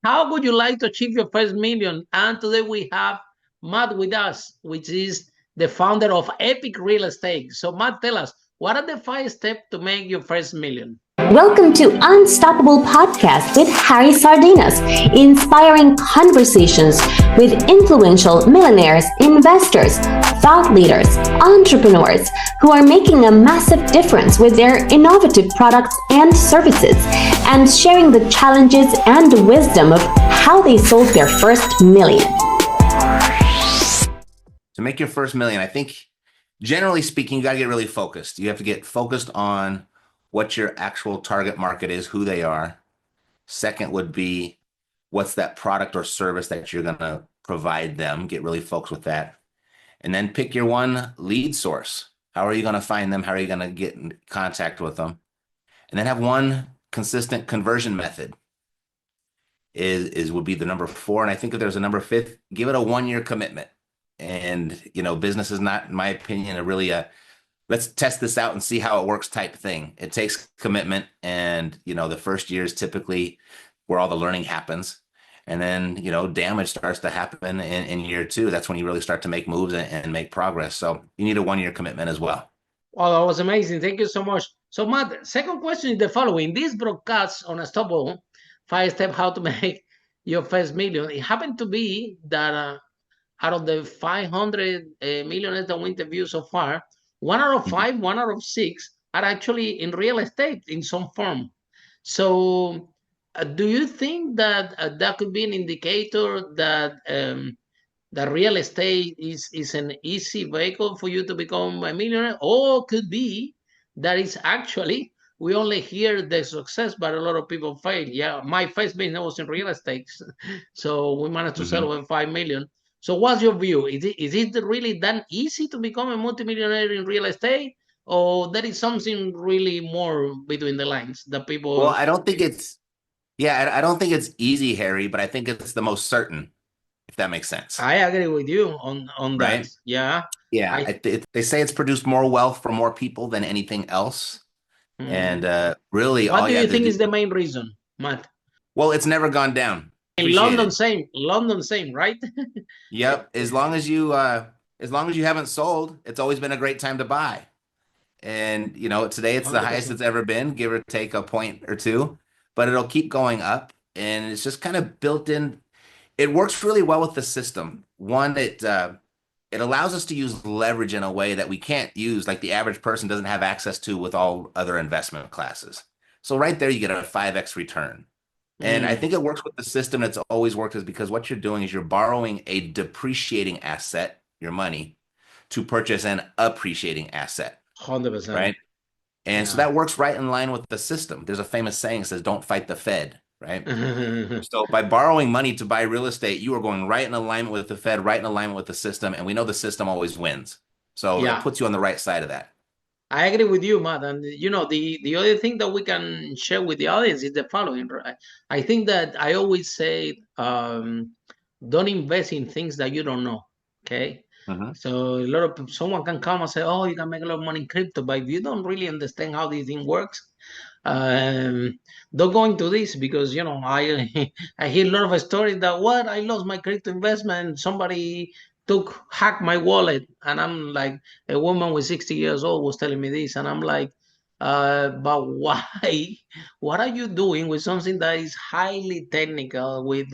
How would you like to achieve your first million? And today we have Matt with us, which is the founder of Epic Real Estate. So Matt, tell us, what are the 5 steps to make your first million? Welcome to Unstoppable Podcast with Harry Sardinas, inspiring conversations with influential millionaires, investors, thought leaders, entrepreneurs who are making a massive difference with their innovative products and services, and sharing the challenges and wisdom of how they sold their first million. To make your first million, I think generally speaking, you got to get really focused. You have to get focused on what your actual target market is, who they are. Second would be what's that product or service that you're going to provide them. Get really focused with that. And then pick your one lead source. How are you going to find them? How are you going to get in contact with them? And then have one consistent conversion method is would be the number 4. And I think if there's a number 5th, give it a 1-year commitment. And, business is not, in my opinion, let's test this out and see how it works type thing. It takes commitment. And, the first year is typically where all the learning happens. And then, damage starts to happen in year 2. That's when you really start to make moves and make progress. So you need a 1-year commitment as well. Well, that was amazing. Thank you so much. So Matt, second question is the following. This broadcast on Unstoppable, 5 steps how to make your first million. It happened to be that out of the 500 millionaires that we interviewed so far, 1 out of 5, 1 out of 6 are actually in real estate in some form. So, do you think that that could be an indicator that that real estate is an easy vehicle for you to become a millionaire, or could be that it's actually we only hear the success, but a lot of people fail. Yeah, my first business was in real estate, so we managed to sell over 5 million. So, what's your view? Is it really that easy to become a multimillionaire in real estate, or there is something really more between the lines that Well, people? I don't think I don't think it's easy, Harry, but I think it's the most certain, if that makes sense. I agree with you on that. Right? Yeah, Yeah. I. They say it's produced more wealth for more people than anything else. And Mm. really What all do you you have to think do, is the main reason, Matt? well, it's never gone down. In Appreciate London, it. same. London, same, right? Yep. As long as you haven't sold, it's always been a great time to buy. And today it's the highest 100%. it's ever been, give or take a point or two, but it'll keep going up. And it's just kind of built in. It works really well with the system. One, it allows us to use leverage in a way that we can't use, like the average person doesn't have access to with all other investment classes. So right there, you get a 5x return. And I Mm, think it works with the system that's always worked is because what you're doing is you're borrowing a depreciating asset, your money, to purchase an appreciating asset, 100%. right? And so Yeah. that works right in line with the system. There's a famous saying that says, don't fight the Fed, right? Yeah. So by borrowing money to buy real estate, you are going right in alignment with the Fed, right in alignment with the system. And we know the system always wins. So it puts you on the right side of that. I agree with you, Matt. And the other thing that we can share with the audience is the following, right? I think that I always say, don't invest in things that you don't know. Okay. Mhm. So a lot of someone can come and say, "Oh, you can make a lot of money in crypto," but if you don't really understand how this thing works, um, don't go into this because I I hear a lot of stories that what I lost my crypto investment, somebody hacked my wallet, and I'm like, a woman with 60 years old was telling me this, and I'm like, but why? What are you doing with something that is highly technical with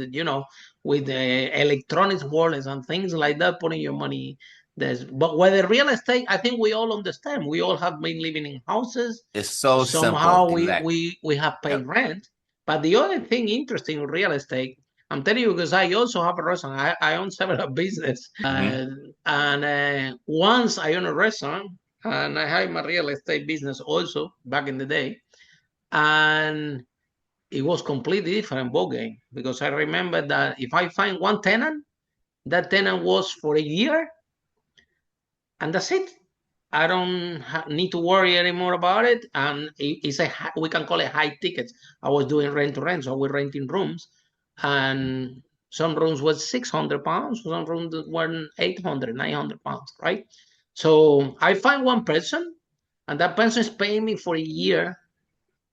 electronics wallets and things like that, putting your money there? But with the real estate, I think we all understand. We all have been living in houses. It's so simple. Somehow we Exactly. we we have paid Yep. rent. But the other thing interesting in real estate, I'm telling you because I also have a restaurant. I own several business, Hmm. and once I own a restaurant, and I had my real estate business also back in the day, and it was completely different ballgame because I remember that if I find one tenant, that tenant was for a year, and that's it. I don't need to worry anymore about it. And it's we can call it high tickets. I was doing rent to rent, so we're renting rooms, and some rooms was £600, some rooms were 800, £900, right? So I find one person, and that person is paying me for a year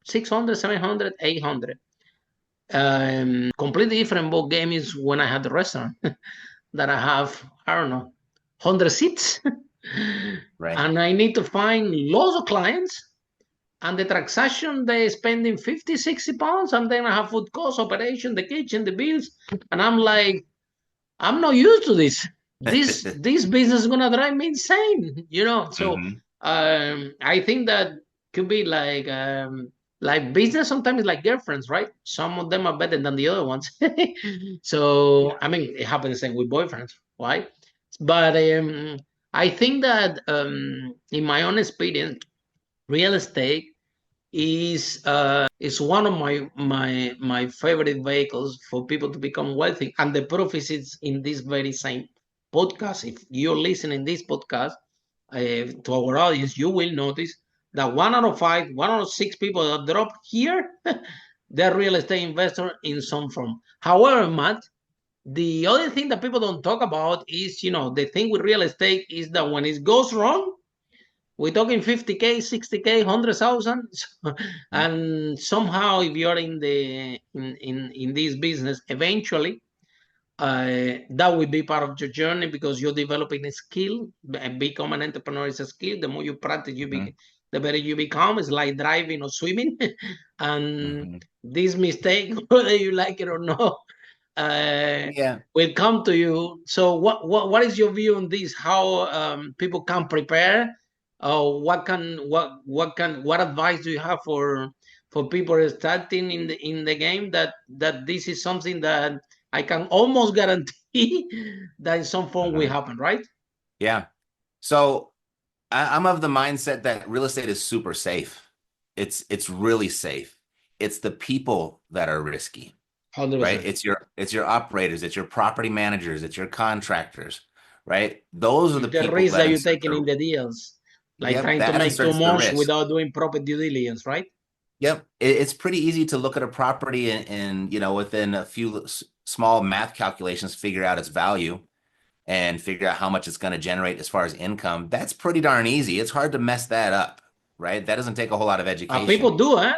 600, 700, 800. Completely different ball game is when I had the restaurant that I have, I don't know, 100 seats. Right. And I need to find lots of clients. And the transaction, they spending 50, 60 pounds. And then I have food costs, operation, the kitchen, the bills. And I'm like, I'm not used to this. This business is gonna drive me insane, you know. So Mhm. I think that could be like business sometimes is like girlfriends, right? Some of them are better than the other ones. So Yeah. I mean, it happens the same with boyfriends, right? But I think that in my own experience, real estate is one of my favorite vehicles for people to become wealthy, and the proof is in this very same podcast. If you're listening this podcast, to our audience, you will notice that 1 out of 5, 1 out of 6 people that drop here, they're real estate investor in some form. However, Matt, the other thing that people don't talk about is, the thing with real estate is that when it goes wrong, we're talking 50K, 60K, 100,000. Mhm. And somehow, if you're in this business, eventually, that will be part of your journey because you're developing a skill. And become an entrepreneur is a skill. The more you practice, Mhm. the better you become. It's like driving or swimming. And Mhm. this mistake, whether you like it or not, Yeah. will come to you. So what is your view on this? How people can prepare? What advice do you have for people starting in the game that this is something that I can almost guarantee that in some form will Uh-huh. happen, right? Yeah. So I'm of the mindset that real estate is super safe. It's really safe. It's the people that are risky, right? 100%. It's your operators, it's your property managers, it's your contractors, right? Those are the It's the people risk that that you're insert taking in the the deals, like yep, trying to that make too inserts the much risk. without doing proper due diligence, right? Yep. It's pretty easy to look at a property and within a few small math calculations, figure out its value and figure out how much it's going to generate as far as income. That's pretty darn easy. It's hard to mess that up, right? That doesn't take a whole lot of People education. do, huh?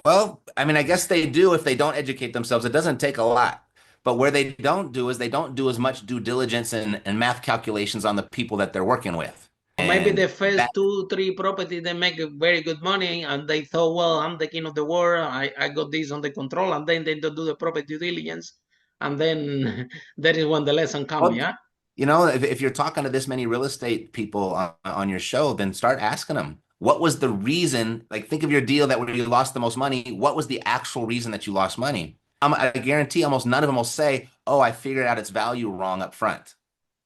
Well, I mean, I guess they do if they don't educate themselves. It doesn't take a lot. But where they don't do is they don't do as much due diligence and math calculations on the people that they're working with. Maybe And the first that, two, three properties they make very good money, and they thought, well, I'm the king of the world. I got this under control, and then they don't do the proper due diligence, and then that is when the lesson comes. well, Yeah. if you're talking to this many real estate people on your show, then start asking them, what was the reason? Like, think of your deal that where you lost the most money. What was the actual reason that you lost money? I guarantee almost none of them will say, oh, I figured out its value wrong up front.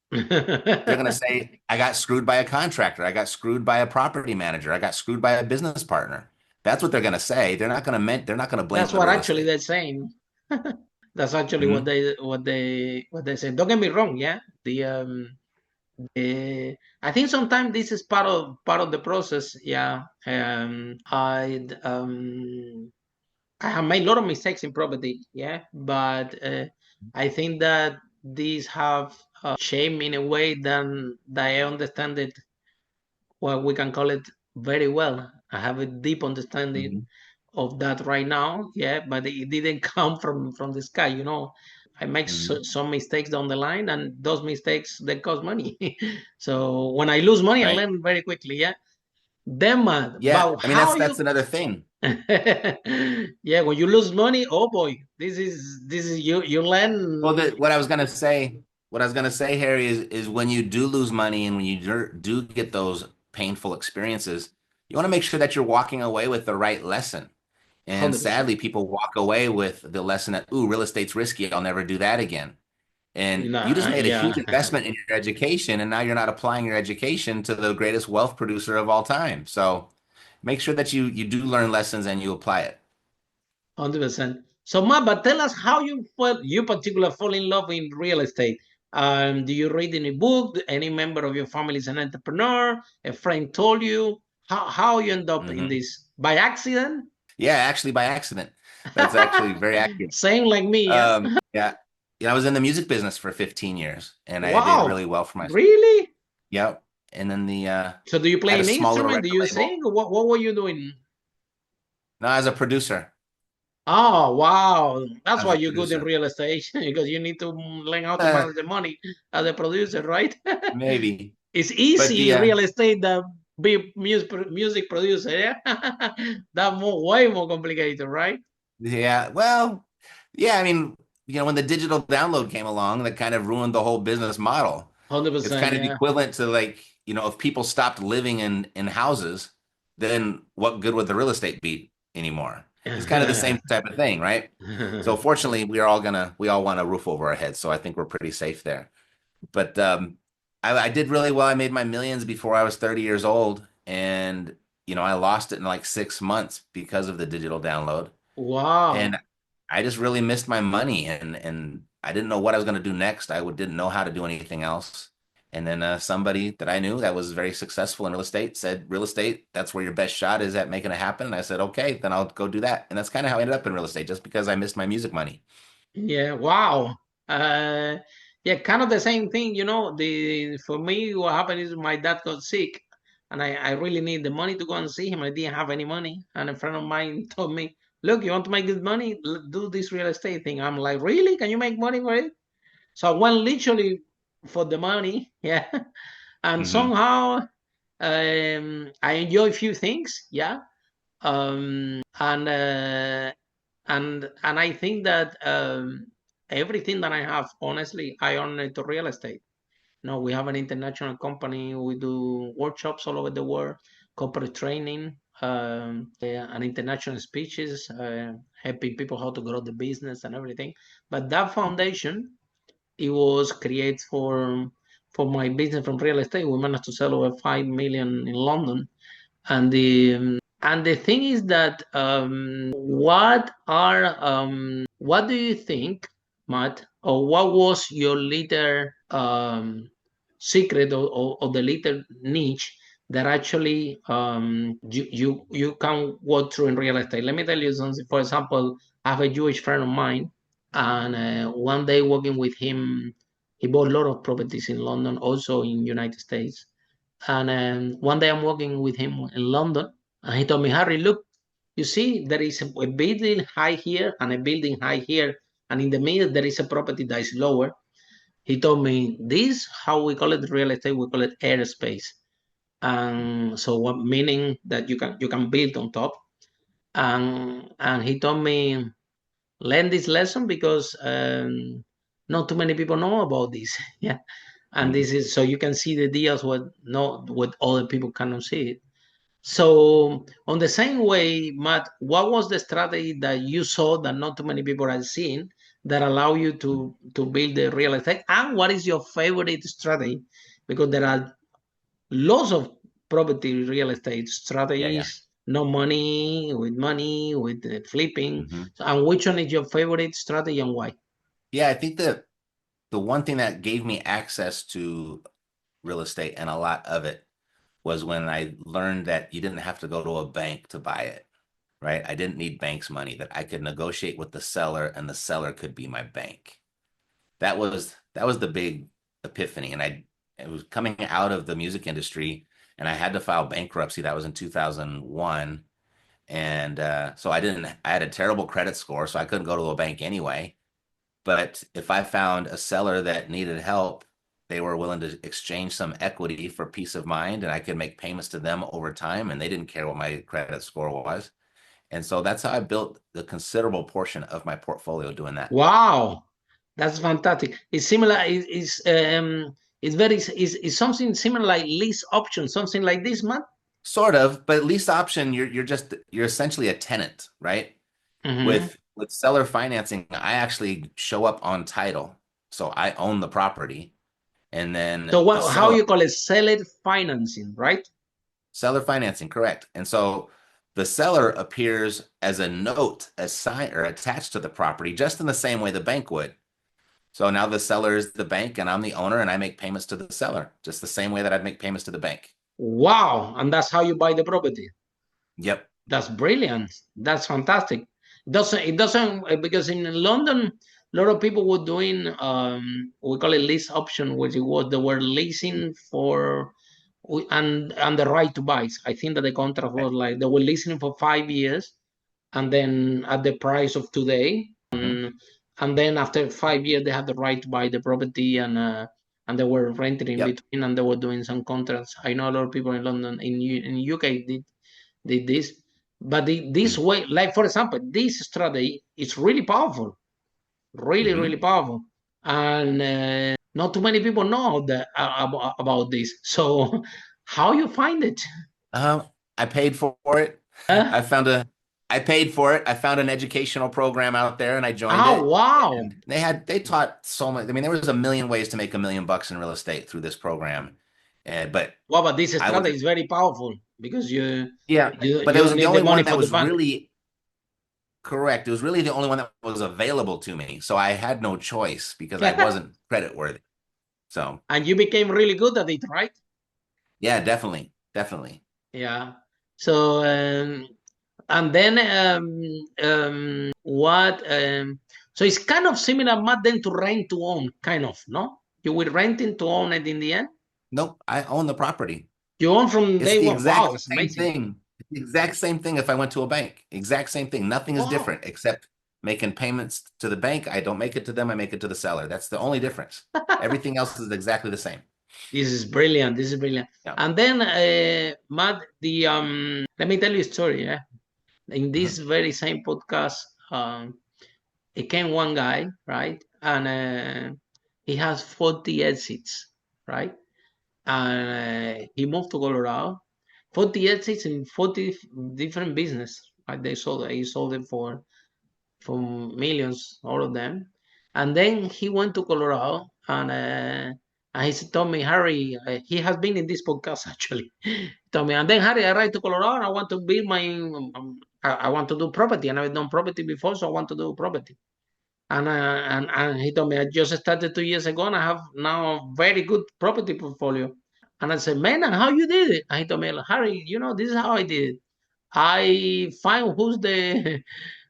They're going to say, I got screwed by a contractor. I got screwed by a property manager. I got screwed by a business partner. That's what they're going to say. They're not going to blame That's the what real actually estate. they're saying. That's actually what Mhm. they say. Don't get me wrong. Yeah. I think sometimes this is part of the process. Yeah. I have made a lot of mistakes in property. Yeah, but I think that these have shaped me in a way that I understand it. Well, we can call it very well. I have a deep understanding Mhm. of that right now. Yeah, but it didn't come from the sky. I make Mhm. some mistakes down the line, and those mistakes they cost money. So when I lose money, I Right. learn very quickly. Yeah. Then, man, Yeah. but I mean, how that's you? another thing. Yeah, when you lose money, oh boy, this is you Well, learn. what I was gonna say, Harry, is when you do lose money and when you do get those painful experiences, you want to make sure that you're walking away with the right lesson. And 100%. sadly, people walk away with the lesson that, ooh, real estate's risky. I'll never do that again. And you just made a Yeah. huge investment in your education, and now you're not applying your education to the greatest wealth producer of all time. So make sure that you do learn lessons and you apply it. 100%. So, Ma, but tell us how you particularly fall in love in real estate. Do you read any book? Any member of your family is an entrepreneur? A friend told you? How you end up in Hmm. this? By accident? Yeah, actually by accident. That's actually very accurate. Same like me, yeah? Yeah. I was in the music business for 15 years and I did Wow. really well for myself. Really? Yep. And then So do you I play had a an small little instrument? Do record you label. sing? What were you doing? No, as a producer. Oh, wow. That's as why a you're good in producer. real estate because you need to learn how to manage the money as a producer, right? Maybe, It's but easy the in real estate than be music producer, yeah? That's way more complicated, right? yeah, well, yeah, I mean, when the digital download came along, that kind of ruined the whole business model. It's 100%, kind of yeah. equivalent to like, if people stopped living in houses, then what good would the real estate be anymore? It's kind of the same type of thing, right? So fortunately, we all want a roof over our heads, so I think we're pretty safe there. But I did really well. I made my millions before I was 30 years old, and I lost it in like 6 months because of the digital download. Wow. And I just really missed my money, and I didn't know what I was going to do next. Didn't know how to do anything else. And then somebody that I knew that was very successful in real estate said, "Real estate, that's where your best shot is at making it happen." And I said, "Okay, then I'll go do that." And that's kind of how I ended up in real estate, just because I missed my music money. Yeah, wow. Uh, yeah, kind of the same thing, The for me, what happened is my dad got sick, and I really need the money to go and see him. I didn't have any money, and a friend of mine told me, "Look, you want to make good money? Do this real estate thing." I'm like, "Really? Can you make money for it?" So I went literally for the money, yeah, and Hmm. somehow I enjoy a few things, yeah, and I think that everything that I have, honestly, I own it to real estate. No, we have an international company. We do workshops all over the world, corporate training, and international speeches, helping people how to grow the business and everything. But that foundation, it was created for my business from real estate. We managed to sell over 5 million in London, and the thing is that what do you think, Matt, or what was your little secret or the little niche that actually you can work through in real estate? Let me tell you something. For example, I have a Jewish friend of mine, and one day working with him, he bought a lot of properties in London, also in United States. And one day I'm walking with him in London, and he told me, Harry, look, you see, there is a building high here and a building high here, and in the middle there is a property that is lower. He told me, this, how we call it real estate, we call it airspace. And so what meaning that you can build on top. And he told me, learn this lesson because not too many people know about this. Yeah. And Hmm. this is so you can see the deals what other people cannot see it. So on the same way, Matt, what was the strategy that you saw that not too many people are seeing that allow you to build the real estate? And what is your favorite strategy? Because there are lots of property real estate Yeah, yeah. strategies, no money, with flipping. Hmm. So, and which one is your favorite strategy and why? Yeah, I think that the one thing that gave me access to real estate and a lot of it was when I learned that you didn't have to go to a bank to buy it, right? I didn't need bank's money, that I could negotiate with the seller and the seller could be my bank. That was the big epiphany. And it was coming out of the music industry and I had to file bankruptcy. That was in 2001. And so I had a terrible credit score, so I couldn't go to a bank anyway. But if I found a seller that needed help, they were willing to exchange some equity for peace of mind, and I could make payments to them over time, and they didn't care what my credit score was. And so that's how I built the considerable portion of my portfolio doing that. Wow, that's fantastic. It's similar. It's very. Is something similar like lease option, something like this, man. Sort of, but lease option, you're essentially a tenant, right? Hmm. With seller financing, I actually show up on title. So I own the property, and then So the what? How seller you call it? Seller financing, right? Seller financing, correct. And so the seller appears as a note, as sign or attached to the property, just in the same way the bank would. So now the seller is the bank and I'm the owner and I make payments to the seller, just the same way that I'd make payments to the bank. Wow, and that's how you buy the property. Yep. That's brilliant. That's fantastic. It doesn't because in London, a lot of people were doing we call it lease option, which it was they were leasing for and the right to buy. I think that the contract Right. was like they were leasing for 5 years, and then at the price of today. And then after 5 years, they had the right to buy the property, and they were renting in between, and they were doing some contracts. I know a lot of people in London, in UK did this, but this way, like for example, this strategy is really powerful, really powerful, and not too many people know about this. So, how you find it? I paid for it. I paid for it. I found an educational program out there and I joined it. Wow. And they taught so much. I mean, there was a million ways to make $1 million in real estate through this program. But this strategy is very powerful because you but it was the only one that was really correct. It was really the only one that was available to me. So I had no choice because I wasn't credit worthy. So and you became really good at it, right? Yeah, definitely. Yeah. So and then so it's kind of similar, Matt, then to rent to own, kind of, no? You will renting to own it in the end? Nope, I own the property. You own from day one. Wow, that's same amazing. thing. It's the exact same thing if I went to a bank. Exact same thing. Nothing is different except making payments to the bank. I don't make it to them. I make it to the seller. That's the only difference. Everything else is exactly the same. This is brilliant. Yeah. And then, Matt, let me tell you a story. Yeah, in this very same podcast, it came one guy, right, and he has 40 exits, right, and he moved to Colorado. 40 exits in 40 different business. Right, he sold it for millions, all of them, and then he went to Colorado and he told me, Harry, he has been in this podcast actually. He told me, and then Harry, I ride to Colorado and I want to build I want to do property, and I've done property before, so I want to do property. And he told me, I just started 2 years ago and I have now a very good property portfolio. And I said, man, and how you did it? And he told me, Harry, this is how I did it. I find who's the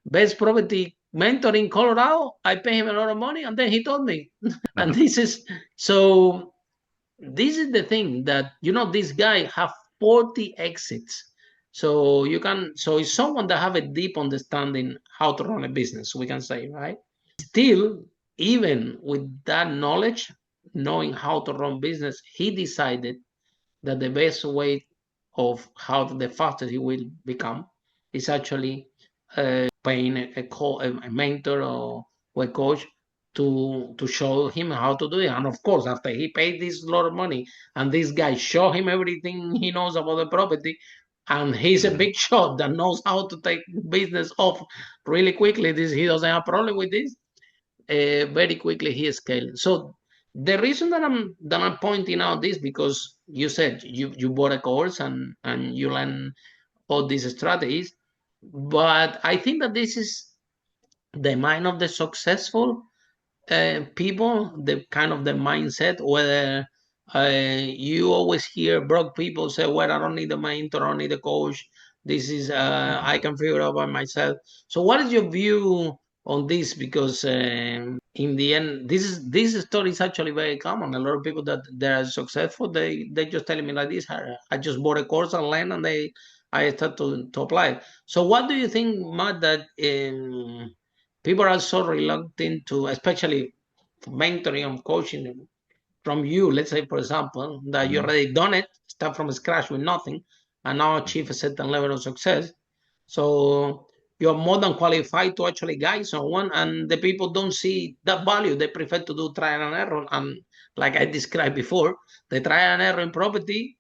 best property mentor in Colorado. I pay him a lot of money, and then he told me. And this is the thing that this guy have 40 exits. So it's someone that have a deep understanding how to run a business, we can say, right? Still, even with that knowledge, knowing how to run business, he decided that the best way of how the fastest he will become is actually paying a mentor or a coach to show him how to do it. And of course, after he paid this lot of money and this guy show him everything he knows about the property, and he's a big shot that knows how to take business off really quickly. He doesn't have a problem with this. Very quickly he scaled. So the reason that I'm pointing out this, because you said you bought a course and you learn all these strategies, but I think that this is the mind of the successful people, the kind of the mindset, whether you always hear broke people say, well, I don't need a mentor, I don't need a coach, this is I can figure it out by myself. So what is your view on this? Because in the end, this story is actually very common. A lot of people that they are successful, they just telling me like this, I just bought a course and learned, and I start to apply. So what do you think, Matt, that people are so reluctant to, especially mentoring and coaching from you, let's say, for example, that you already done it, start from scratch with nothing, and now achieve a certain level of success. So you're more than qualified to actually guide someone, and the people don't see that value. They prefer to do trial and error. And like I described before, the trial and error in property,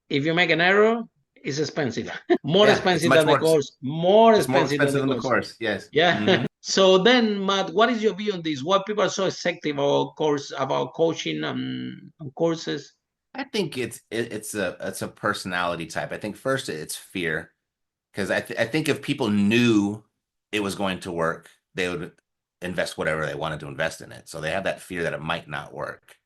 if you make an error, it's expensive. More expensive than the course. More expensive than the course. Yes. Yeah. So then, Matt, what is your view on this? Why people are so effective about coaching and courses? I think it's a personality type. I think first it's fear, because I think if people knew it was going to work, they would invest whatever they wanted to invest in it. So they have that fear that it might not work.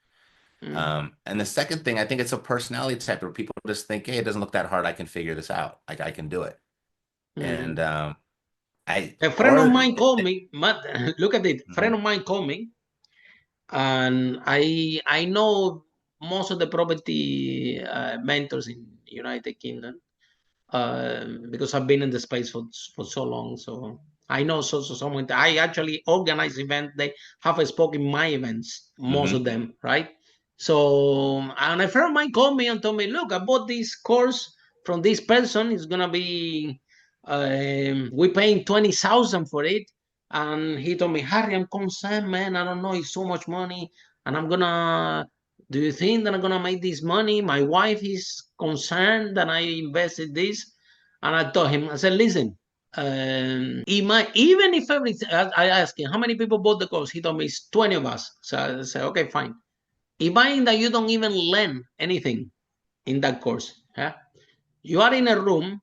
And the second thing, I think it's a personality type where people just think, hey, it doesn't look that hard. I can figure this out. I can do it. And a friend of mine called me, Matt, look at it. A friend of mine called me, and I know most of the property mentors in United Kingdom. because I've been in the space for so long. So I know someone. I actually organize events. They have spoken my events, most of them, right? So, and a friend of mine called me and told me, look, I bought this course from this person. It's gonna be, we're paying 20,000 for it. And he told me, Harry, I'm concerned, man. I don't know, it's so much money, and do you think that I'm gonna make this money? My wife is concerned that I invested this. And I told him, I said, listen, even if everything, I asked him, how many people bought the course? He told me it's 20 of us. So I said, okay, fine. Imagine that you don't even learn anything in that course. Yeah? You are in a room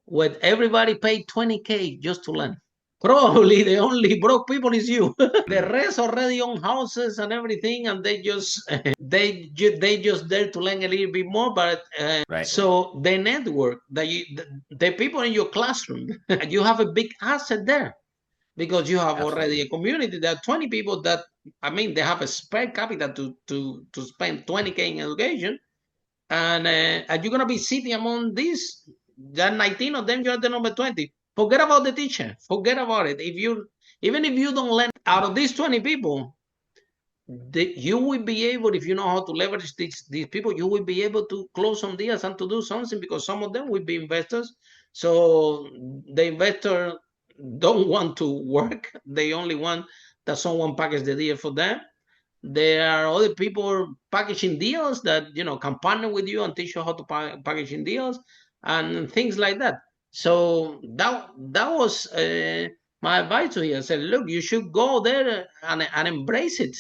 where everybody paid 20K just to learn. Probably the only broke people is you. The rest already own houses and everything, and they just there to learn a little bit more. But Right. so the network that the people in your classroom, you have a big asset there because you have already a community. There are 20 people that, I mean, they have a spare capital to spend 20K in education, and you're gonna be sitting among these. There are 19 of them. You're the number 20. Forget about the teacher. Forget about it. Even if you don't learn out of these 20 people, you will be able, if you know how to leverage these people, you will be able to close some deals and to do something, because some of them will be investors. So the investor don't want to work. They only want that someone package the deal for them. There are other people packaging deals that can partner with you and teach you how to packaging deals and things like that. So that was my advice to you. I said, look, you should go there and embrace it.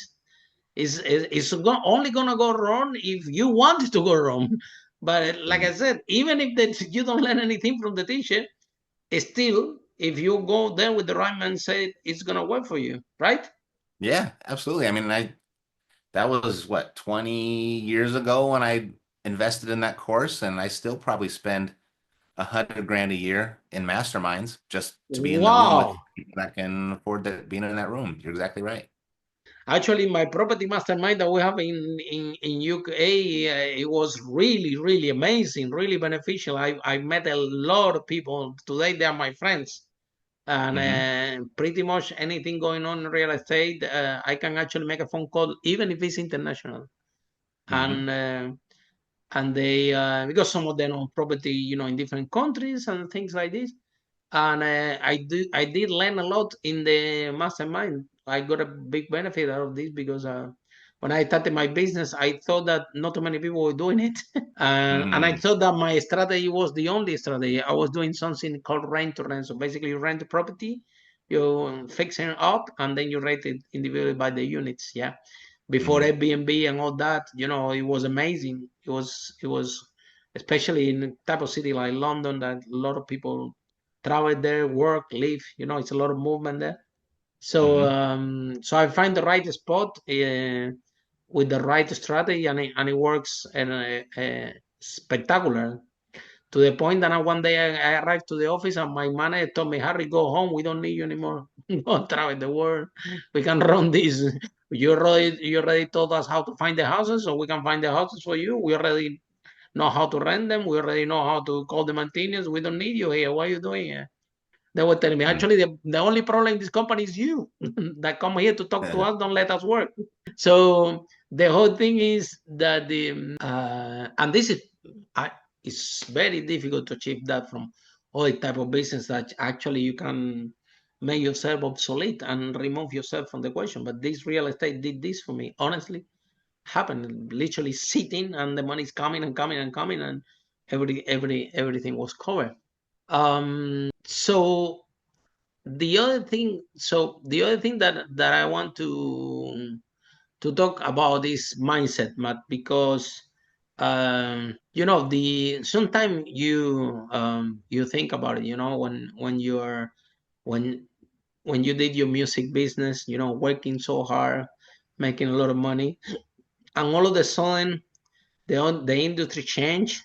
It's only gonna go wrong if you want it to go wrong. But like I said, even if you don't learn anything from the teacher, still, if you go there with the right mindset, it's gonna work for you, right? Yeah, absolutely. I mean, that was what, 20 years ago when I invested in that course, and I still probably spend 100 grand a year in masterminds just to be in the room with Wow. people that can afford being in that room. You're exactly right. Actually, my property mastermind that we have in UK, it was really, really amazing, really beneficial. I met a lot of people. Today, they are my friends. And pretty much anything going on in real estate, I can actually make a phone call, even if it's international. Mm-hmm. And they, because some of them own property, in different countries and things like this. And I did learn a lot in the mastermind. I got a big benefit out of this because when I started my business, I thought that not too many people were doing it. And I Mm-hmm. thought that my strategy was the only strategy. I was doing something called rent to rent. So basically, you rent a property, you fix it up, and then you rate it individually by the units. Yeah. Before Mm-hmm. Airbnb and all that, it was amazing. It was especially in a type of city like London that a lot of people travel there, work, live. It's a lot of movement there. So Mm-hmm. so I find the right spot with the right strategy, and it works and spectacular, to the point that one day I arrived to the office and my manager told me, Harry, go home. We don't need you anymore. Go travel the world. We can run this. You already told us how to find the houses, so we can find the houses for you. We already know how to rent them. We already know how to call the maintenance. We don't need you here. What are you doing here? They were telling me, actually, the only problem in this company is you that come here to talk to us, don't let us work. So the whole thing is that and this is, it's very difficult to achieve that from all the type of business that actually you can make yourself obsolete and remove yourself from the question. But this real estate did this for me, honestly. Happened literally sitting, and the money's coming and coming and coming, and everything was covered. So the other thing that I want to talk about is mindset, Matt, because the sometimes you think about it, when when you did your music business, working so hard, making a lot of money, and all of a sudden the industry changed,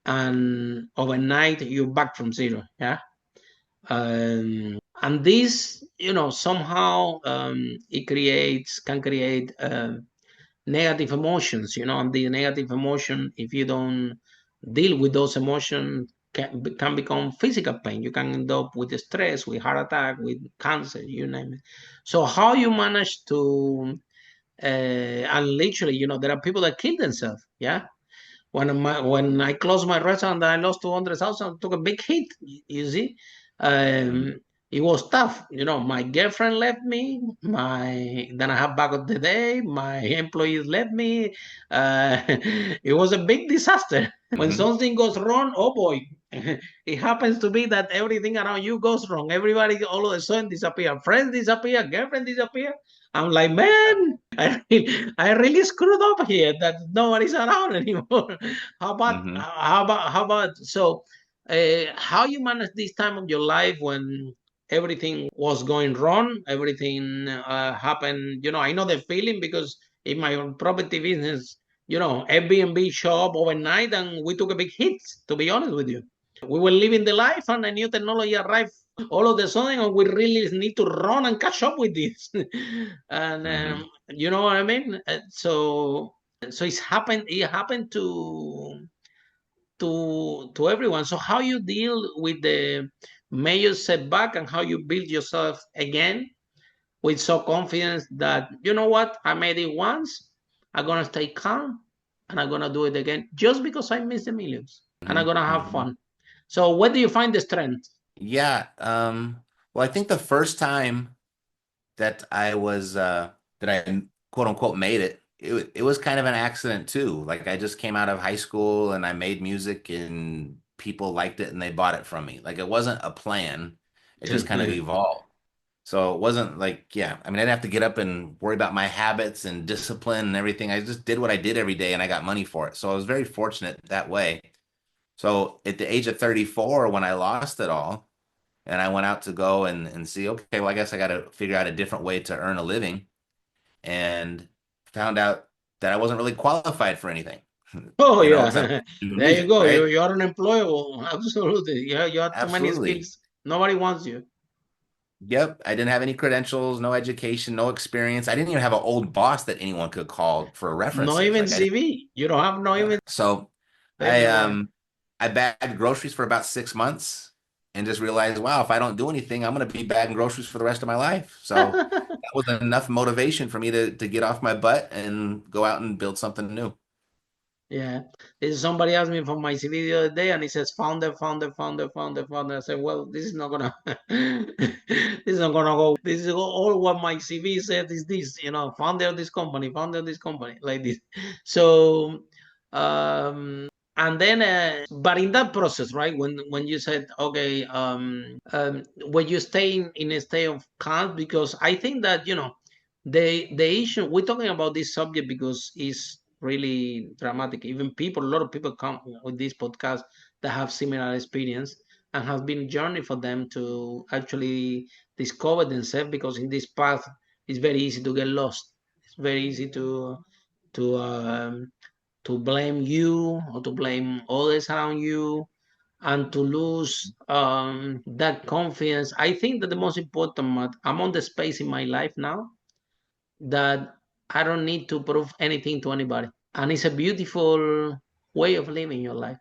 and overnight you're back from zero. Yeah. And this, somehow it can create negative emotions, and the negative emotion, if you don't deal with those emotions, can become physical pain. You can end up with stress, with heart attack, with cancer, you name it. So how you manage to, and literally, there are people that kill themselves. Yeah. When I closed my restaurant, I lost 200,000. Took a big hit. You see, it was tough. My girlfriend left me. Then I have back of the day. My employees left me. It was a big disaster. When something goes wrong, oh boy, it happens to be that everything around you goes wrong. Everybody all of a sudden disappear. Friends disappear. Girlfriend disappear. I'm like, man, I really screwed up here that nobody's around anymore. How about so how you manage this time of your life when everything was going wrong, everything happened, I know the feeling because in my own property business, Airbnb show up overnight and we took a big hit, to be honest with you. We were living the life and a new technology arrived all of a sudden, and we really need to run and catch up with this. And you know what I mean? So it happened to everyone. So how you deal with the major setback and how you build yourself again with so confidence that, you know what, I made it once, I'm gonna stay calm and I'm gonna do it again just because I missed the millions and I'm gonna have fun. So where do you find the strength? Yeah. Well, I think the first time that I was that I quote unquote made it was kind of an accident too. Like I just came out of high school and I made music and people liked it and they bought it from me. Like it wasn't a plan. It just kind of evolved. So it wasn't like, yeah, I mean, I didn't have to get up and worry about my habits and discipline and everything. I just did what I did every day and I got money for it. So I was very fortunate that way. So at the age of 34, when I lost it all, and I went out to go and see, okay, well, I guess I got to figure out a different way to earn a living, and found out that I wasn't really qualified for anything, Oh except yeah, do there you music, go. right? You're unemployable. Absolutely. You have too many Absolutely. skills. Nobody wants you. Yep. I didn't have any credentials, no education, no experience. I didn't even have an old boss that anyone could call for Not references. even Like I didn't. CV. You don't have no even So I paperwork. um I bagged groceries for about 6 months and just realized, wow, if I don't do anything, I'm going to be bagging groceries for the rest of my life. So that was enough motivation for me to get off my butt and go out and build something new. Yeah. Somebody asked me for my CV the other day and it says founder, founder, founder, founder, founder. I said, well, this is not gonna this is not gonna go. This is all what my CV said is this, founder of this company, like this. So and then but in that process, right, when you said, okay, when you stay in a state of calm, because I think that, the issue we're talking about this subject because it's really dramatic. Even a lot of people come with this podcast that have similar experience and has been a journey for them to actually discover themselves, because in this path it's very easy to get lost. It's very easy to um, to blame you or to blame others around you and to lose that confidence. I think that the most important, I'm on the space in my life now that I don't need to prove anything to anybody. And it's a beautiful way of living your life,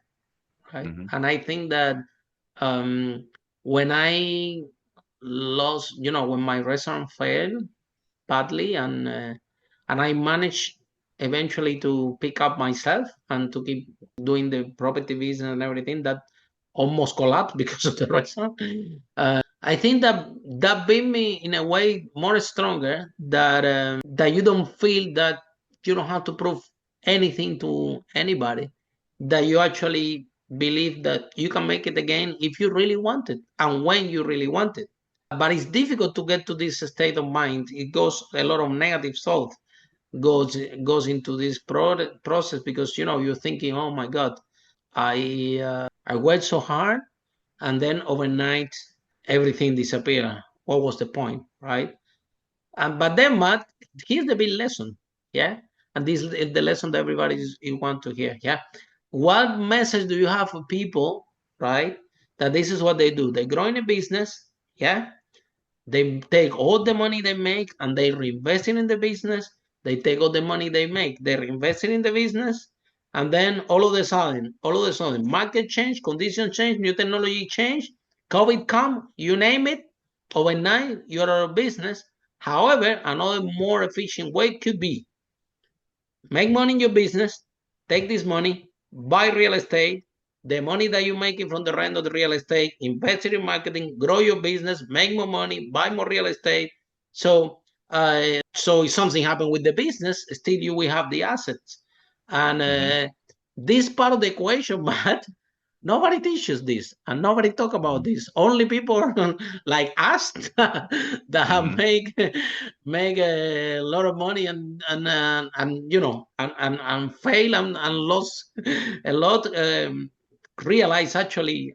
right? Hmm. And I think that when I lost, when my restaurant failed badly, and I managed eventually to pick up myself and to keep doing the property business and everything that almost collapsed because of the restaurant. I think that made me in a way more stronger that you don't feel that you don't have to prove anything to anybody, that you actually believe that you can make it again if you really want it and when you really want it. But it's difficult to get to this state of mind. It goes a lot of negative thought goes into this process because you're thinking, oh my God, I worked so hard and then overnight everything disappeared. What was the point, right? But then, Matt, here's the big lesson, yeah. And this is the lesson that everybody want to hear, yeah. What message do you have for people, right? That this is what they do. They grow in a business, yeah. They take all the money they make and they reinvest it in the business. They take all the money they make, they reinvest it in the business, And then all of a sudden, market change, conditions change, new technology change, COVID come, you name it, overnight, you're out of business. However, another more efficient way could be make money in your business, take this money, buy real estate, the money that you're making from the rent of the real estate, invest it in marketing, grow your business, make more money, buy more real estate. So if something happened with the business, still you will have the assets. And this part of the equation, but nobody teaches this and nobody talk about this. Only people like us that make a lot of money and you know and fail and lost a lot. Realize actually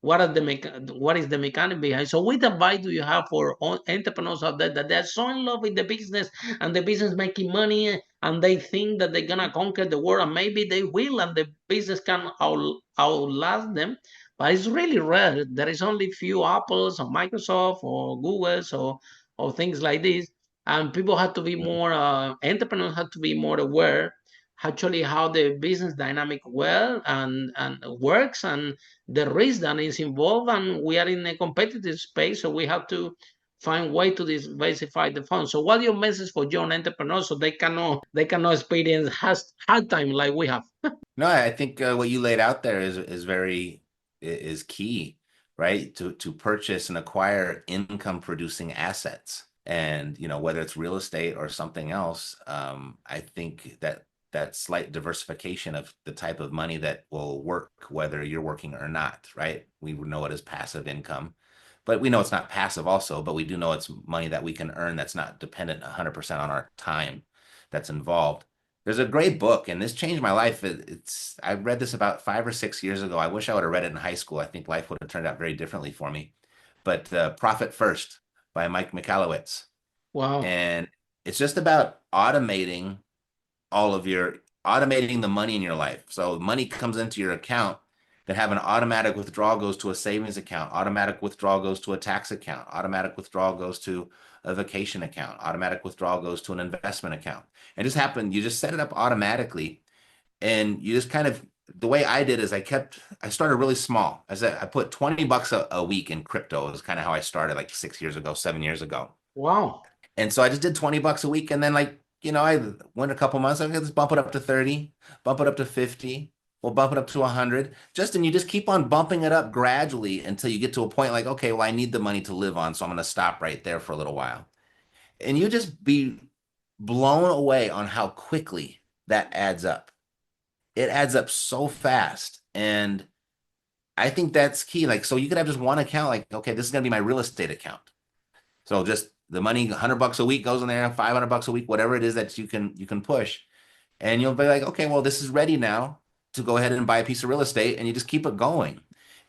what is the mechanic behind. So, what advice do you have for entrepreneurs out there that they're so in love with the business and the business making money and they think that they're gonna conquer the world and maybe they will and the business can outlast them, but it's really rare. There is only few Apples or Microsoft or Google's or things like this, and people have to be more entrepreneurs have to be more aware actually how the business dynamic well and works and the risk that is involved, and we are in a competitive space, so we have to find way to diversify the funds. So what your message for young entrepreneurs so they cannot experience hard time like we have? No, I think what you laid out there is key, right? To purchase and acquire income producing assets, and whether it's real estate or something else. I think that slight diversification of the type of money that will work, whether you're working or not, right? We know it as passive income, but we know it's not passive also, but we do know it's money that we can earn that's not dependent 100% on our time that's involved. There's a great book, and this changed my life. I read this about 5 or 6 years ago. I wish I would have read it in high school. I think life would have turned out very differently for me. But Profit First by Mike Michalowicz. Wow. And it's just about automating the money in your life. So money comes into your account that have an automatic withdrawal goes to a savings account, automatic withdrawal goes to a tax account, automatic withdrawal goes to a vacation account, automatic withdrawal goes to an investment account. And just happened, you just set it up automatically. And you just the way I did is I started really small. I put $20 a week in crypto. It was kind of how I started like 6 years ago, 7 years ago. Wow. And so I just did $20 a week. And then I went a couple months, okay, let's bump it up to 30, bump it up to 50, we'll bump it up to 100. And you just keep on bumping it up gradually until you get to a point like, okay, well, I need the money to live on, so I'm going to stop right there for a little while. And you just be blown away on how quickly that adds up. It adds up so fast. And I think that's key. Like, so you could have just one account, like, okay, this is going to be my real estate account. So just the money, $100 a week goes in there, $500 a week, whatever it is that you can push. And you'll be like, okay, well, this is ready now to go ahead and buy a piece of real estate, and you just keep it going.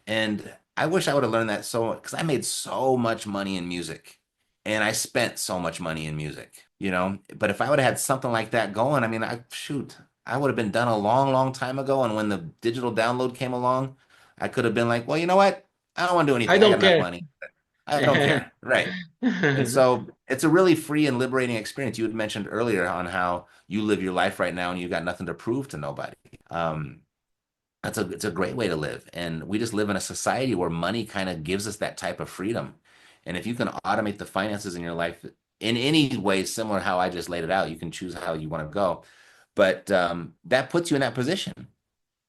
And I wish I would have learned that because I made so much money in music and I spent so much money in music, but if I would have had something like that going, I mean, I would have been done a long, long time ago. And when the digital download came along, I could have been like, well, you know what? I don't want to do anything. I don't got care. enough money. I don't care. Right. And so it's a really free and liberating experience. You had mentioned earlier on how you live your life right now and you've got nothing to prove to nobody. It's a great way to live. And we just live in a society where money kind of gives us that type of freedom. And if you can automate the finances in your life in any way similar to how I just laid it out, you can choose how you want to go. But that puts you in that position.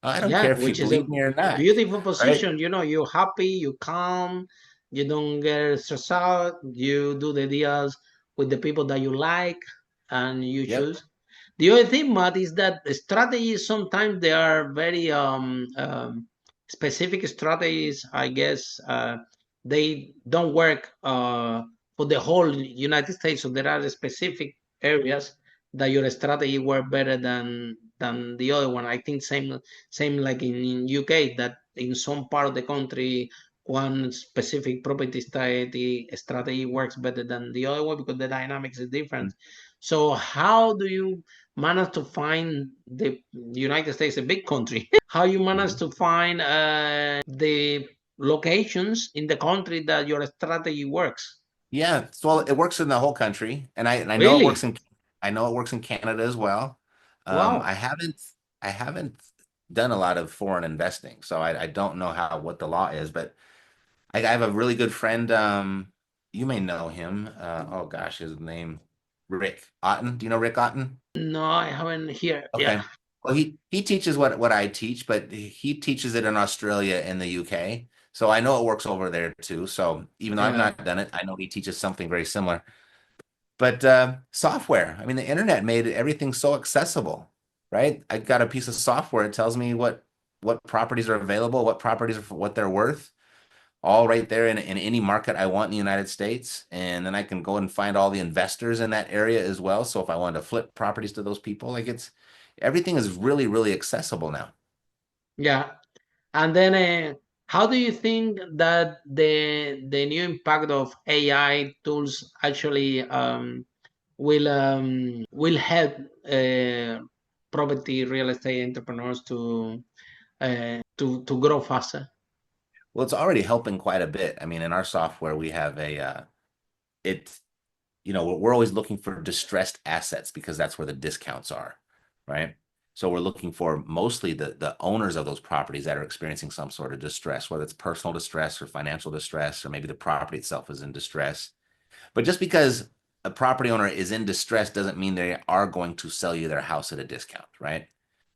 I don't care if you believe me or not. Beautiful position. Right? You're happy, you're calm, you don't get stressed out, you do the deals with the people that you like, and you choose. The other thing, Matt, is that the strategies sometimes they are very specific strategies. I guess they don't work for the whole United States. So there are specific areas that your strategy work better than the other one. I think same like in UK, that in some part of the country one specific property strategy works better than the other one because the dynamics is different. So how do you manage to find the United States, a big country? How you manage to find the locations in the country that your strategy works? Yeah, so it works in the whole country, and I know Really? it works in Canada as well. Wow. I haven't I haven't done a lot of foreign investing, so I don't know what the law is, but I have a really good friend. You may know him. Oh gosh, his name Rick Otten. Do you know Rick Otten? No, I haven't here. Yeah. Okay. Well, he teaches what I teach, but he teaches it in Australia and the UK. So I know it works over there too. So even though I've Yeah. not done it, I know he teaches something very similar. But software, I mean, the internet made everything so accessible, right? I got a piece of software. It tells me what properties are available, what properties are for what they're worth, all right there in any market I want in the United States. And then I can go and find all the investors in that area as well. So if I wanted to flip properties to those people, like everything is really, really accessible now. Yeah. And then, how do you think that the new impact of AI tools actually will help property real estate entrepreneurs to grow faster? Well, it's already helping quite a bit. I mean, in our software, we have it, we're always looking for distressed assets because that's where the discounts are, right? So we're looking for mostly the owners of those properties that are experiencing some sort of distress, whether it's personal distress or financial distress, or maybe the property itself is in distress. But just because a property owner is in distress doesn't mean they are going to sell you their house at a discount, right?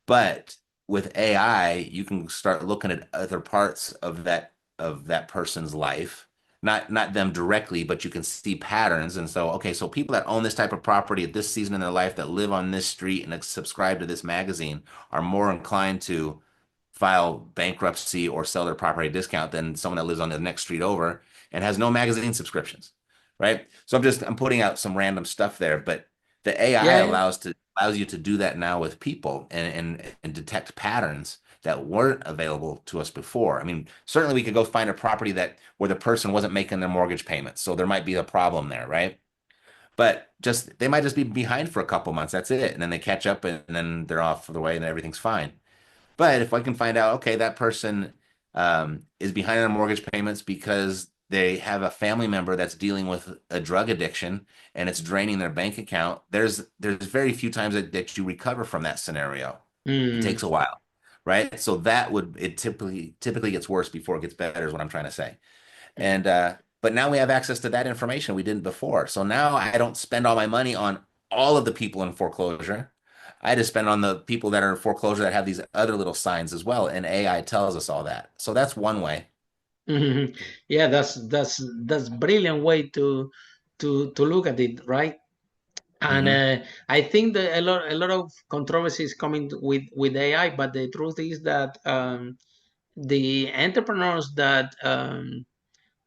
But with AI, you can start looking at other parts of that person's life, not them directly, but you can see patterns. And so, okay, so people that own this type of property at this season in their life that live on this street and subscribe to this magazine are more inclined to file bankruptcy or sell their property at a discount than someone that lives on the next street over and has no magazine subscriptions, right? So I'm putting out some random stuff there, but the AI Yeah. allows you to do that now with people and detect patterns that weren't available to us before. I mean, certainly we could go find a property that where the person wasn't making their mortgage payments, so there might be a problem there, right? But just they might just be behind for a couple months. That's it, and then they catch up, and then they're off the way, and everything's fine. But if I can find out, okay, that person is behind on mortgage payments because they have a family member that's dealing with a drug addiction and it's draining their bank account, there's very few times that you recover from that scenario. It Mm. takes a while, right? So it typically gets worse before it gets better, is what I'm trying to say. And but now we have access to that information we didn't before. So now I don't spend all my money on all of the people in foreclosure. I just spend on the people that are in foreclosure that have these other little signs as well. And AI tells us all that. So that's one way. Mhm. Yeah, that's brilliant way to look at it, right? And Hmm. I think that a lot of controversy is coming with AI, but the truth is that the entrepreneurs that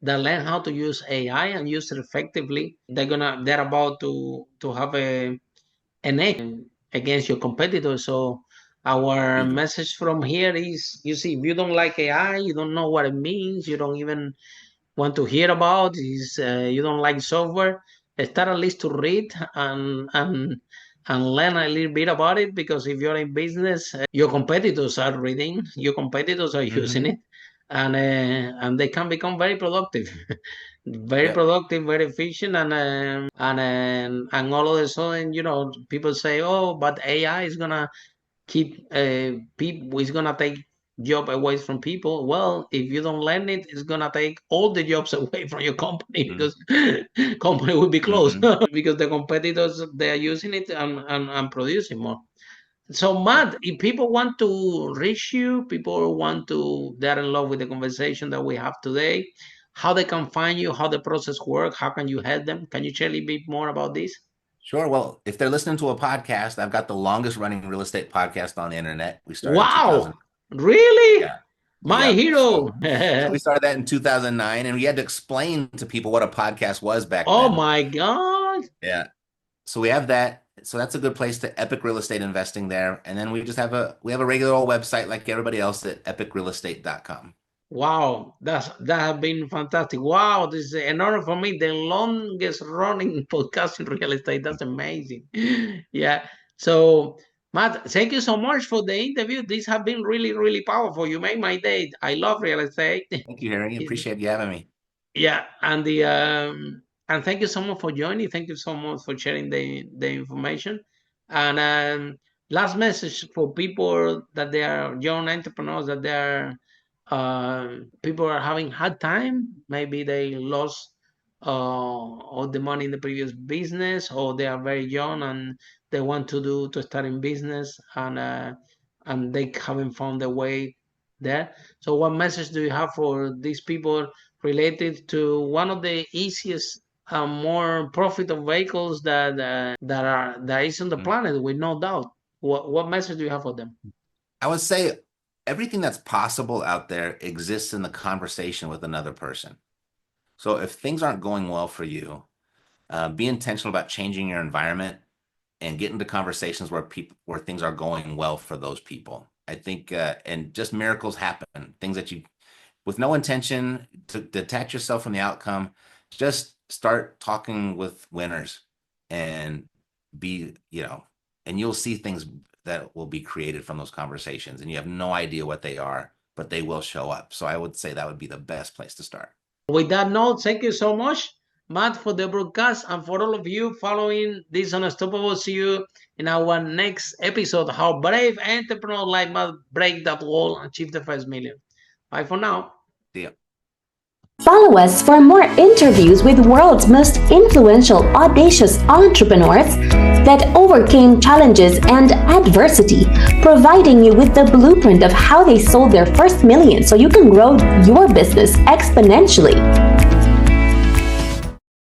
learn how to use AI and use it effectively, they're about to have an edge against your competitors. So our message from here is, you see, if you don't like AI, you don't know what it means, you don't even want to hear about is, you don't like software, start at least to read and learn a little bit about it, because if you're in business, your competitors are reading, your competitors are using Hmm. it, and they can become very productive. Very Yep. productive, very efficient, and all of a sudden, people say, oh, but AI is gonna keep people, is gonna take job away from people. Well, if you don't learn it, it's gonna take all the jobs away from your company, because company will be closed Hmm. because the competitors, they are using it and producing more. So Yep. Matt, if people want to reach you, people want to, they're in love with the conversation that we have today, how they can find you, how the process works, how can you help them? Can you tell a bit more about this? Sure. Well, if they're listening to a podcast, I've got the longest running real estate podcast on the internet. We started in Wow, 2000. really? Yeah. My Yep. hero. So we started that in 2009, and we had to explain to people what a podcast was back Oh then. my God. Yeah. So we have that. So that's a good place to epic real estate investing there. And then we have a regular old website like everybody else at epicrealestate.com. Wow, that has been fantastic. Wow, this is an honor for me. The longest running podcast in real estate. That's amazing. Yeah. So, Matt, thank you so much for the interview. This has been really, really powerful. You made my day. I love real estate. Thank you, Harry. Appreciate you having me. Yeah, and thank you so much for joining. Thank you so much for sharing the information. And last message for people that they are young entrepreneurs, that they are people are having hard time. Maybe they lost all the money in the previous business, or they are very young and they want to start in business, and they haven't found their way there. So what message do you have for these people related to one of the easiest more profitable vehicles that is on the planet, with no doubt? What message do you have for them? I would say everything that's possible out there exists in the conversation with another person. So if things aren't going well for you, be intentional about changing your environment and get into conversations where things are going well for those people. I think, and just miracles happen. Things that you, with no intention to detach yourself from the outcome, just start talking with winners and and you'll see things that will be created from those conversations, and you have no idea what they are, but they will show up. So I would say that would be the best place to start. With that note, thank you so much, Matt, for the broadcast, and for all of you following this Unstoppable. See you in our next episode, how brave entrepreneurs like Matt break that wall and achieve the first million. Bye for now. See ya. Follow us for more interviews with world's most influential, audacious entrepreneurs that overcame challenges and adversity, providing you with the blueprint of how they sold their first million so you can grow your business exponentially.